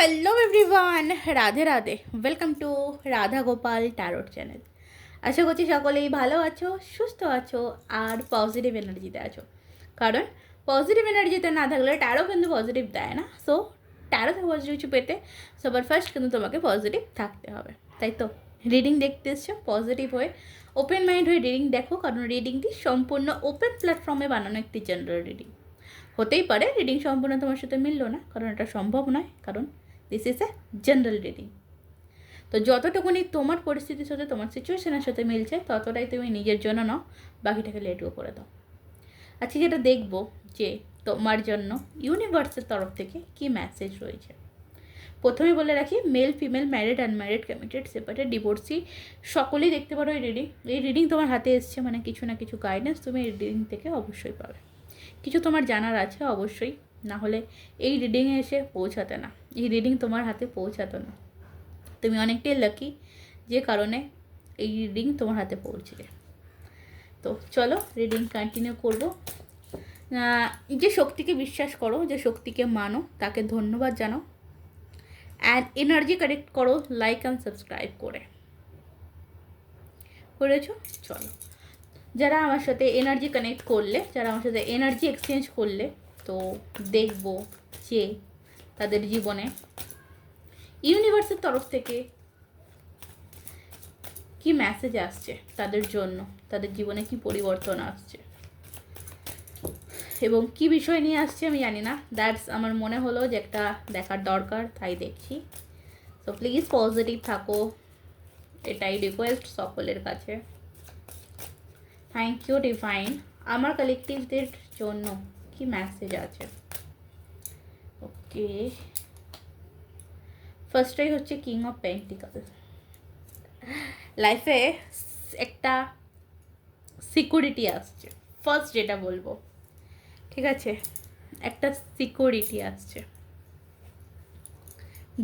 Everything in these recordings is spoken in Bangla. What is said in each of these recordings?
Hello everyone, Radhe Radhe. Welcome to Radha Gopal tarot channel. আশা করছি সকলেই ভালো আছো, সুস্থ আছো আর পজিটিভ এনার্জিতে আছো। কারণ পজিটিভ এনার্জিতে না থাকলে ট্যারো কিন্তু পজিটিভ দেয় না। সো ট্যারো থেকে পজিটিভ কিছু পেতে সবার ফার্স্ট কিন্তু তোমাকে পজিটিভ থাকতে হবে, তাই তো? রিডিং দেখতে এসছো, পজিটিভ হয়ে ওপেন মাইন্ড হয়ে রিডিং দেখো, কারণ রিডিংটি সম্পূর্ণ ওপেন প্ল্যাটফর্মে বানানো একটি জেনারেল রিডিং। হতেই পারে রিডিং সম্পূর্ণ তোমার সাথে মিললো না, কারণ এটা সম্ভব নয়, কারণ this is a general reading. তো যতটুকুনি তোমার পরিস্থিতির সাথে, তোমার সিচুয়েশনের সাথে মিলছে, ততটাই তুমি নিজের জন্য নাও, বাকিটাকে লেট গো করে দাও। আজকে যেটা দেখবো যে তোমার জন্য ইউনিভার্সের তরফ থেকে কি মেসেজ রয়েছে। প্রথমে বলে রাখি, male female, married unmarried, committed separated, divorcee সকলেই দেখতে পারো এই রিডিং। এই রিডিং তোমার হাতে এসছে মানে কিছু না কিছু গাইডেন্স তুমি এই রিডিং থেকে অবশ্যই পাবে। কিছু তোমার জানার আছে অবশ্যই, না হলে এই রিডিংয়ে এসে পৌঁছাতে না, এই রিডিং তোমার হাতে পৌঁছাতো না। তুমি অনেকটাই লাকি যে কারণে এই রিডিং তোমার হাতে পৌঁছেছে। তো চলো রিডিং কন্টিনিউ করবো। যে শক্তিকে বিশ্বাস করো, যে শক্তিকে মানো, তাকে ধন্যবাদ জানাও অ্যান্ড এনার্জি কানেক্ট করো লাইক অ্যান্ড সাবস্ক্রাইব করেছো। চলো, যারা আমার সাথে এনার্জি কানেক্ট করলে, যারা আমার সাথে এনার্জি এক্সচেঞ্জ করলে, তো দেখব যে তাদের জীবনে ইউনিভার্সের তরফ থেকে কি মেসেজ আসছে তাদের জন্য, তাদের জীবনে কি পরিবর্তন আসছে এবং কি বিষয় নিয়ে আসছে আমি জানি না। দ্যাটস আমার মনে হলো যে একটা দেখার দরকার, তাই দেখছি। তো প্লিজ পজিটিভ থাকো, এটাই রিকোয়েস্ট সকলের কাছে। Thank you divine. আমার কালেকটিভদের জন্য কি মেসেজ আছে? ওকে, ফার্স্টটাই হচ্ছে কিং অফ পেন্টিকল। লাইফে একটা সিকিউরিটি আসছে, ফার্স্ট যেটা বলবো, ঠিক আছে? একটা সিকিউরিটি আসছে,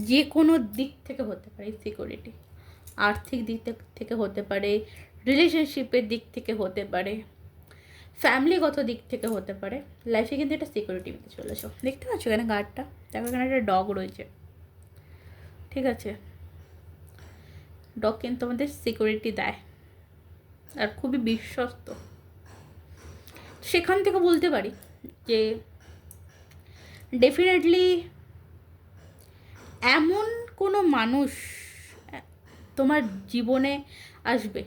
যে কোনো দিক থেকে হতে পারে সিকিউরিটি। আর্থিক দিক থেকে হতে পারে, রিলেশনশিপের দিক থেকে হতে পারে, ফ্যামিলিগত দিক থেকে হতে পারে। লাইফে কিন্তু একটা সিকিউরিটি পেতে চলেছো। দেখতে পাচ্ছ এখানে গার্ডটা, দেখো এখানে একটা ডগ রয়েছে, ঠিক আছে? ডগ কিন্তু আমাদের সিকিউরিটি দেয় আর খুবই বিশ্বস্ত। সেখান থেকে বলতে পারি যে ডেফিনেটলি এমন কোনো মানুষ তোমার জীবনে আসবে,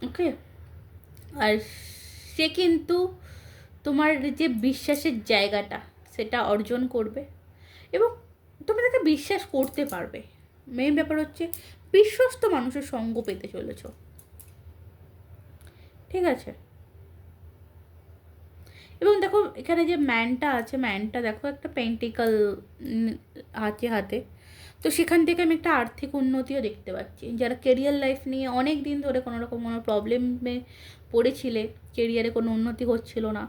ওকে? আর সে কিন্তু তোমার যে বিশ্বাসের জায়গাটা সেটা অর্জন করবে এবং তুমি তাকে বিশ্বাস করতে পারবে। মেইন ব্যাপার হচ্ছে বিশ্বস্ত মানুষের সঙ্গ পেতে চলেছ, ঠিক আছে? এবং দেখো এখানে যে ম্যানটা আছে, ম্যানটা দেখো একটা পেন্টিকল হাতে হাতে। তো সেখান থেকে আমি একটা আর্থিক উন্নতিও দেখতে পাচ্ছি। যারা কেরিয়ার লাইফ নিয়ে অনেক দিন ধরে কোনো রকম কোনো প্রবলেমে পড়েছিলে, কেরিয়ারে কোনো উন্নতি হচ্ছিল না,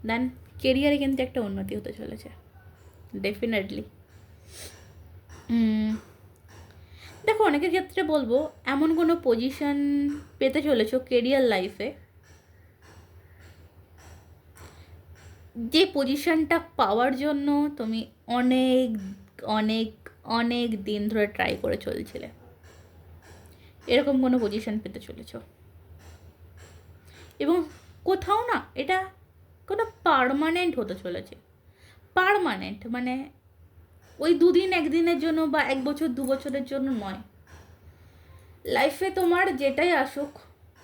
দেন কেরিয়ারে কিন্তু একটা উন্নতি হতে চলেছে ডেফিনেটলি। দেখো অনেকের ক্ষেত্রে বলবো এমন কোনো পজিশন পেতে চলেছো কেরিয়ার লাইফে, যে পজিশনটা পাওয়ার জন্য তুমি অনেক অনেক অনেক দিন ধরে ট্রাই করে চলছিলে। এরকম কোনো পজিশন পেতে চলেছ এবং কোথাও না এটা কোনো পার্মানেন্ট হতে চলেছে। পার্মানেন্ট মানে ওই দুদিন একদিনের জন্য বা 1 বছর 2 বছরের জন্য নয়। লাইফে তোমার যেটাই আসুক,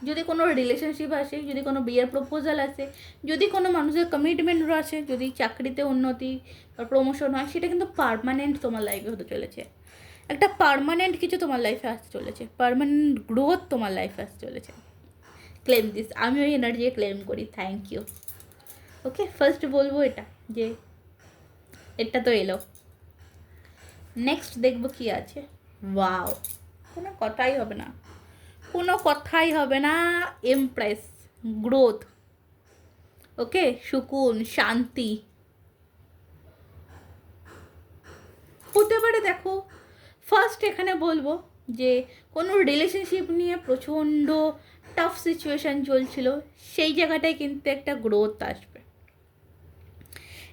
যদি কোনো রিলেশনশিপ আসে, যদি কোনো বিয়ের প্রপোজাল আসে, যদি কোনো মানুষের কমিটমেন্ট আসে, যদি চাকরিতে উন্নতি বা প্রমোশন হয়, সেটা কিন্তু পার্মানেন্ট তোমার লাইফে হতে চলেছে। একটা পার্মানেন্ট কিছু তোমার লাইফে আসতে চলেছে, পার্মানেন্ট গ্রোথ তোমার লাইফে আসতে চলেছে। ক্লেম দিস, আমি ওই এনার্জি ক্লেম করি। Thank you. ওকে, ফার্স্ট বলবো এটা যে এটা তো এলো। নেক্সট দেখবো কি আছে। ওয়াও, কোনো কথাই হবে না, কোনো কথাই হবে না। এমপ্রেস, গ্রোথ, ওকে, সুকুন, শান্তি হতে পারে। দেখো ফার্স্ট এখানে বলবো যে কোনো রিলেশনশিপ নিয়ে প্রচণ্ড টাফ সিচুয়েশান চলছিল, সেই জায়গাটায় কিন্তু একটা গ্রোথ আসবে।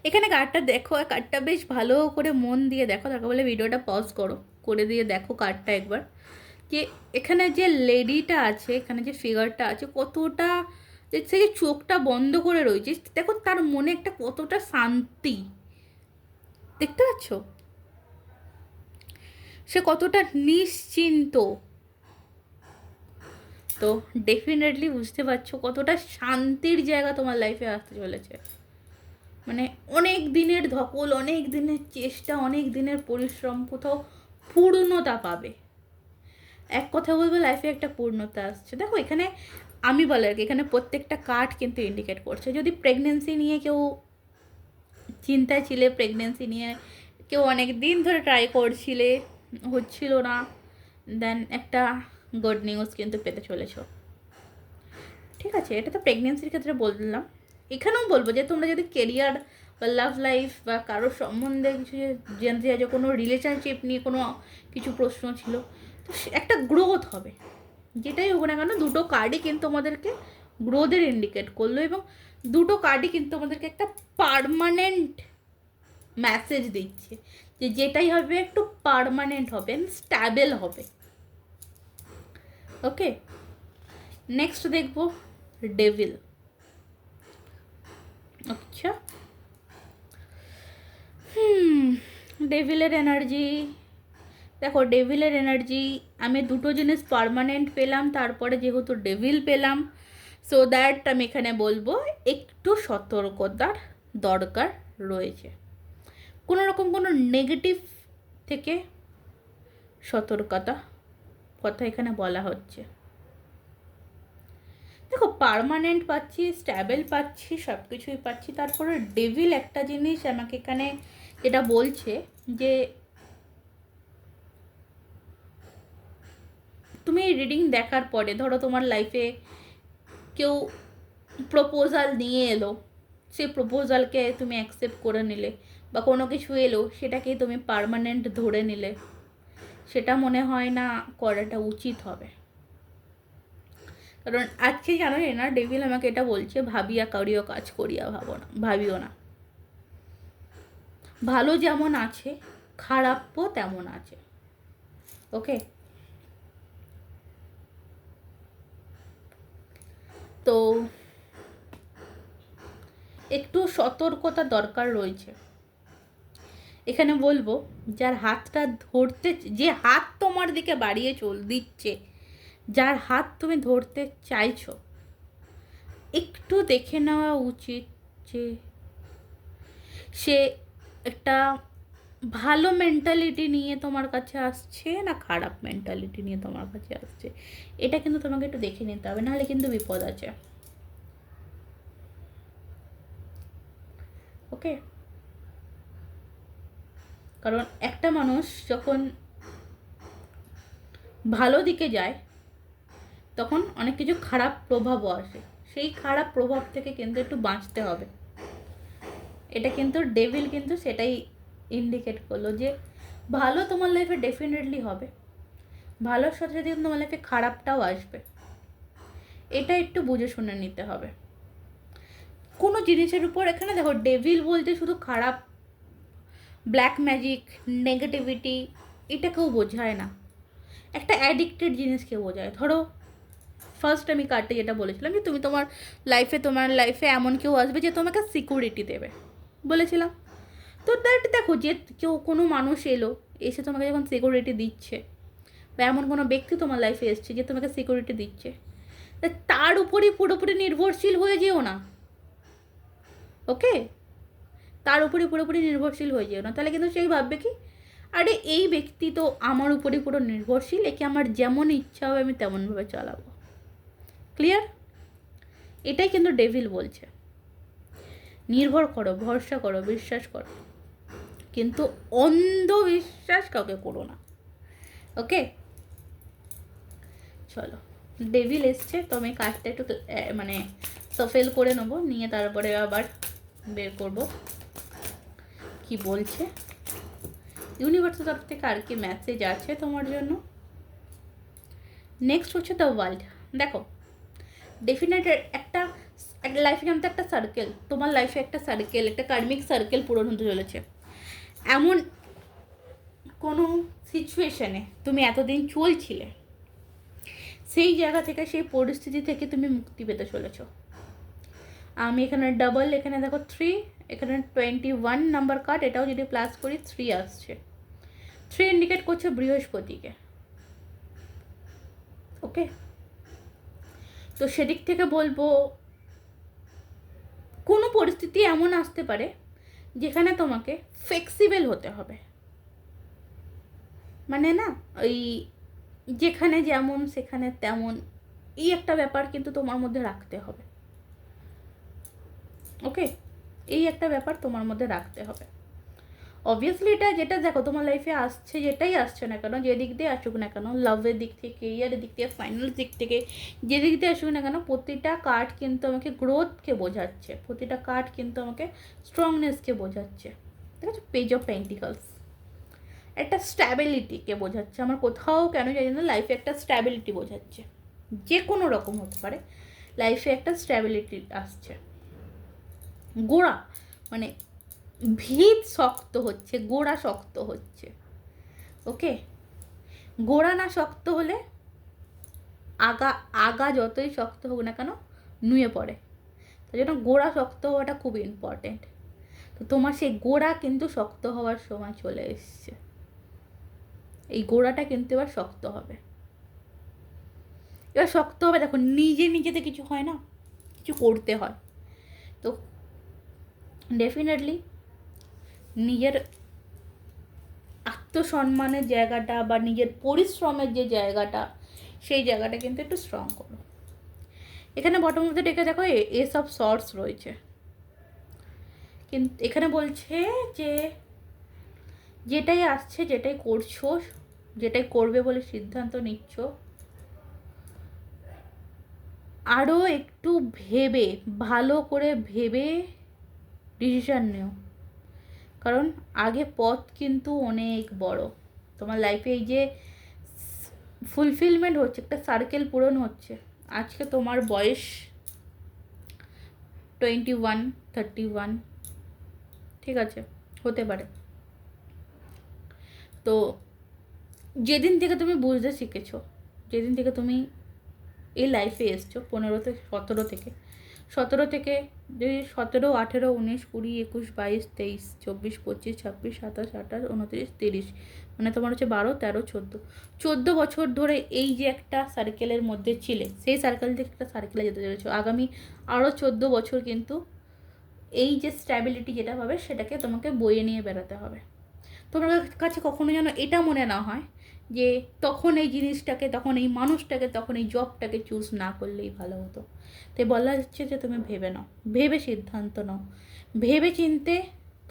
এখানে কার্ডটা দেখো, কার্ডটা বেশ ভালো করে মন দিয়ে দেখো, তারপর বলে ভিডিওটা পজ করো, করে দিয়ে দেখো কার্ডটা একবার, যে এখানে যে লেডিটা আছে, এখানে যে ফিগারটা আছে, কতটা সে যে চোখটা বন্ধ করে রয়েছে, দেখো তার মনে একটা কতটা শান্তি, দেখতে পাচ্ছ সে কতটা নিশ্চিন্ত। তো ডেফিনেটলি বুঝতে পারছো কতটা শান্তির জায়গা তোমার লাইফে আসতে চলেছে। মানে অনেক দিনের ধকল, অনেক দিনের চেষ্টা, অনেক দিনের পরিশ্রম কোথাও পূর্ণতা পাবে। এক কথা বলবো, লাইফে একটা পূর্ণতা আসছে। দেখো এখানে আমি বলার কি, এখানে প্রত্যেকটা কার্ড কিন্তু ইন্ডিকেট করছে, যদি প্রেগনেন্সি নিয়ে কেউ চিন্তায় ছিলে, প্রেগনেন্সি নিয়ে কেউ অনেক দিন ধরে ট্রাই করছিলে, হচ্ছিল না, দেন একটা গুড নিউজ কিন্তু পেতে চলেছ। ঠিক আছে, এটা তো প্রেগনেন্সির ক্ষেত্রে বললাম। এখানেও বলবো যে তোমরা যদি কেরিয়ার বা লাভ লাইফ বা কারোর সম্বন্ধে কিছু জানতে চাইছো, কোনো রিলেশনশিপ নিয়ে কোনো কিছু প্রশ্ন ছিল, তো একটা গ্রোথ হবে। যেটাই হোক না কেন, দুটো কার্ডই কিন্তু তোমাদেরকে গ্রোথের ইন্ডিকেট করলো, এবং দুটো কার্ডই কিন্তু তোমাদেরকে একটা পার্মানেন্ট মেসেজ দিচ্ছে যে যেটাই হবে একটু পার্মানেন্ট হবে, স্ট্যাবেল হবে। ওকে, নেক্সট দেখবো ডেভিল। আচ্ছা, ডেভিলের এনার্জি দেখো, ডেভিলের এনার্জি আমি দুটো জিনিস পার্মানেন্ট পেলাম, তারপরে যেহেতু ডেভিল পেলাম, সো দ্যাট আমি এখানে বলবো একটু সতর্কতার দরকার রয়েছে। কোনো রকম কোনো নেগেটিভ থেকে সতর্কতা কথা এখানে বলা হচ্ছে। দেখো পার্মানেন্ট পাচ্ছি, স্ট্যাবেল পাচ্ছি, সব কিছুই পাচ্ছি, তারপরে ডেভিল একটা জিনিস আমাকে এখানে যেটা বলছে যে তুমি রিডিং দেখার পরে ধরো তোমার লাইফে কেউ প্রপোজাল নিয়ে এলো, সেই প্রপোজালকে তুমি অ্যাকসেপ্ট করে নিলে, বা কোনো কিছু এলো সেটাকে তুমি পার্মানেন্ট ধরে নিলে, সেটা মনে হয় না করাটা উচিত হবে। কারণ আজকে জানো না, ডেভিল আমাকে এটা বলছে, ভাবিয়া কাউরিও কাজ করিয়া ভাবিও না। ভালো যেমন আছে, খারাপও তেমন আছে। ওকে, তো একটু সতর্কতা দরকার রয়েছে। এখানে বলবো যার হাতটা ধরতে, যে হাত তোমার দিকে বাড়িয়ে দিচ্ছে, যার হাত তুমি ধরতে চাইছো, একটু দেখে নেওয়া উচিত যে সে একটা ভালো মেন্টালিটি নিয়ে তোমার কাছে আসছে না খারাপ মেন্টালিটি নিয়ে তোমার কাছে আসছে, এটা কিন্তু তোমাকে একটু দেখে নিতে হবে, নাহলে কিন্তু বিপদ আছে। ওকে, কারণ একটা মানুষ যখন ভালো দিকে যায় তখন অনেক কিছু খারাপ প্রভাবও আসে, সেই খারাপ প্রভাব থেকে কিন্তু একটু বাঁচতে হবে। এটা কিন্তু ডেভিল কিন্তু সেটাই ইন্ডিকেট করলো যে ভালো তোমার লাইফে ডেফিনেটলি হবে, ভালোর সাথে সাথে তোমার লাইফে খারাপটাও আসবে, এটা একটু বুঝে শুনে নিতে হবে কোনো জিনিসের উপর। এখানে দেখো ডেভিল বলতে শুধু খারাপ, ব্ল্যাক ম্যাজিক, নেগেটিভিটি, এটা কেউ বোঝায় না, একটা অ্যাডিক্টেড জিনিসকে বোঝায়। ধরো ফার্স্ট আমি কার্ডে যেটা বলেছিলাম যে তুমি তোমার লাইফে এমন কেউ আসবে যে তোমাকে সিকিউরিটি দেবে বলেছিলাম, তো দ্যাট দেখো যে কেউ কোনো মানুষ এলো, এসে তোমাকে যখন সিকিউরিটি দিচ্ছে, বা এমন কোনো ব্যক্তি তোমার লাইফে এসছে যে তোমাকে সিকিউরিটি দিচ্ছে, তার উপরই পুরোপুরি নির্ভরশীল হয়ে যেও না। ওকে, তার উপরে পুরোপুরি নির্ভরশীল হয়ে যেও না, তাহলে কিন্তু সেই ভাববে কি, আরে এই ব্যক্তি তো আমার উপরে পুরো নির্ভরশীল, একে আমার যেমন ইচ্ছা হবে আমি তেমনভাবে চালাবো। ক্লিয়ার? এটাই কিন্তু ডেভিল বলছে, নির্ভর করো, ভরসা করো, বিশ্বাস করো, কিন্তু অন্ধবিশ্বাস কাউকে করো না। ওকে, চলো, ডেভিল এসছে, তো আমি কাজটা একটু মানে সফেল করে নেবো, নিয়ে তারপরে আবার বের করব কি বলছে ইউনিভার্সের তরফ থেকে, আর কি মেসেজ আছে তোমার জন্য। নেক্সট হচ্ছে দ্য ওয়ার্ল্ড। দেখো ডেফিনেট একটা একটা লাইফে কিন্তু একটা সার্কেল, তোমার লাইফে একটা সার্কেল, একটা কার্মিক সার্কেল পূরণ হতে চলেছে। এমন কোনো সিচুয়েশানে তুমি এতদিন চলছিলে, সেই জায়গা থেকে, সেই পরিস্থিতি থেকে তুমি মুক্তি পেতে চলেছ। আমি এখানে ডাবল, এখানে দেখো 3, এখানে 21 নাম্বার কার্ড, এটাও যদি প্লাস করি 3 আসছে। 3 ইন্ডিকেট করছে বৃহস্পতিকে। ওকে, তো সেদিক থেকে বলবো কোনো পরিস্থিতি এমন আসতে পারে যেখানে তোমাকে ফ্লেক্সিবল হতে হবে। মানে না, ওই যেখানে যেমন সেখানে তেমন, এই একটা ব্যাপার কিন্তু তোমার মধ্যে রাখতে হবে। ওকে, এই একটা ব্যাপার তোমার মধ্যে রাখতে হবে। অবভিয়াসলি এটা যেটা দেখো তোমার লাইফে আসছে, যেটাই আসছে না কেন, যে দিক দিয়ে আসুক না কেন, লাভের দিক থেকে, কেরিয়ারের দিক থেকে, ফাইনাল দিক থেকে, যে দিক দিয়ে আসুক না কেন, প্রতিটা কার্ড কিন্তু আমাকে গ্রোথকে বোঝাচ্ছে, প্রতিটা কার্ড কিন্তু আমাকে স্ট্রংনেসকে বোঝাচ্ছে। ঠিক আছে, পেজ অফ পেন্টিকলস একটা স্ট্যাবিলিটিকে বোঝাচ্ছে। আমার কোথাও কেন জানি না লাইফে একটা স্ট্যাবিলিটি বোঝাচ্ছে, যে কোনো রকম হতে পারে, লাইফে একটা স্ট্যাবিলিটি আসছে। গোড়া মানে ভিত শক্ত হচ্ছে, গোড়া শক্ত হচ্ছে। ওকে, গোড়া না শক্ত হলে আগা আগা যতই শক্ত হোক না কেন নুয়ে পড়ে। তাই জন্য গোড়া শক্ত হওয়াটা খুব ইম্পর্টেন্ট। তো তোমার সেই গোড়া কিন্তু শক্ত হওয়ার সময় চলে এসছে। এই গোড়াটা কিন্তু এবার শক্ত হবে। এবার শক্ত হবে, দেখো নিজে নিজেতে কিছু হয় না, কিছু করতে হয়। তো ডেফিনেটলি নিজের আত্মসম্মানের জায়গাটা বা নিজের পরিশ্রমের যে জায়গাটা, সেই জায়গাটা কিন্তু একটু স্ট্রং করো। এখানে বটম মধ্যে ডেকে দেখো এসব শর্টস রয়েছে, কিন্তু এখানে বলছে যে যেটাই আসছে, যেটাই করছো, যেটাই করবে বলে সিদ্ধান্ত নিচ্ছ, আরও একটু ভেবে, ভালো করে ভেবে ডিসিশান নিও। কারণ আগে পথ কিন্তু অনেক বড়। তোমার লাইফে এই যে ফুলফিলমেন্ট হচ্ছে, একটা সার্কেল পূরণ হচ্ছে। আজকে তোমার বয়স 21, 31, ঠিক আছে, হতে পারে। তো যেদিন থেকে তুমি বুঝতে শিখেছো, যেদিন থেকে তুমি এই লাইফে এসছো, 15 থেকে 17 থেকে যদি 17, 18, 19, 20, 21, 22, 23, 24, 25, 26, 27, 28, 29, 30, মানে তোমার হচ্ছে 12, 13, 14 বছর ধরে এই যে একটা সার্কেলের মধ্যে ছিলে, সেই সার্কেল থেকে একটা সার্কেলে যেতে চলেছো। আগামী আরও 14 বছর কিন্তু এই যে স্ট্যাবিলিটি যেটা পাবে সেটাকে তোমাকে বয়ে নিয়ে বেড়াতে হবে। তোমার কাছে কখনো যেন এটা মনে না হয় যে তখন এই জিনিসটাকে, তখন এই মানুষটাকে, তখন এই জবটাকে চুজ না করলেই ভালো হতো। তাই বলা হচ্ছে যে তুমি ভেবে নাও, ভেবে সিদ্ধান্ত নাও, ভেবে চিনতে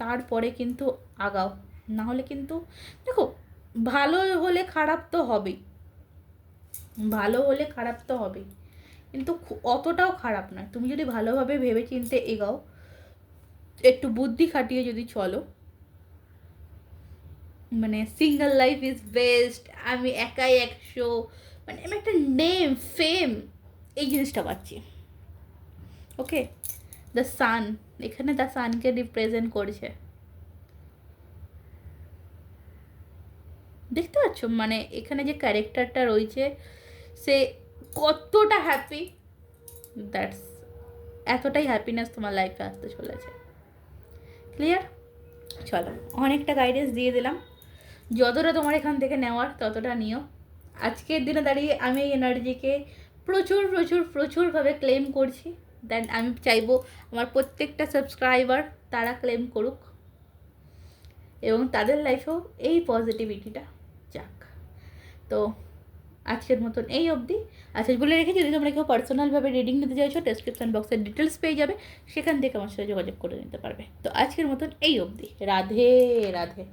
তারপরে কিন্তু আগাও। না হলে কিন্তু দেখো, ভালো হলে খারাপ তো হবেই, ভালো হলে খারাপ তো হবেই, কিন্তু অতটাও খারাপ নয়। তুমি যদি ভালোভাবে ভেবে চিনতে এগাও, একটু বুদ্ধি খাটিয়ে যদি চলো, মানে সিঙ্গেল লাইফ ইজ বেস্ট, আমি একাই 100, মানে আমি একটা নেম, ফেম, এই জিনিসটা পাচ্ছি। ওকে, দ্য সান, এখানে দ্য সানকে রিপ্রেজেন্ট করছে, দেখতে পাচ্ছ? মানে এখানে যে ক্যারেক্টারটা রয়েছে সে কতটা হ্যাপি, দ্যাটস এতটাই হ্যাপিনেস তোমার লাইফে আসতে চলেছে। ক্লিয়ার? চলো, অনেকটা গাইডেন্স দিয়ে দিলাম, যতটা তোমার এখান থেকে নেওয়ার ততটা নিও। আজকের দিনে দাঁড়িয়ে আমি এই এনার্জিকে প্রচুর প্রচুর প্রচুরভাবে ক্লেম করছি। দেন আমি চাইবো আমার প্রত্যেকটা সাবস্ক্রাইবার তারা ক্লেম করুক এবং তাদের লাইফেও এই পজিটিভিটিটা যাক। তো আজকের মতন এই অবধি। আচ্ছা, বলে রেখে যদি তোমরা কেউ পার্সোনালভাবে রিডিং নিতে চাইছো, ডেসক্রিপশন বক্সের ডিটেলস পেয়ে যাবে, সেখান থেকে আমার সাথে যোগাযোগ করে নিতে পারবে। তো আজকের মতন এই অবধি। রাধে রাধে।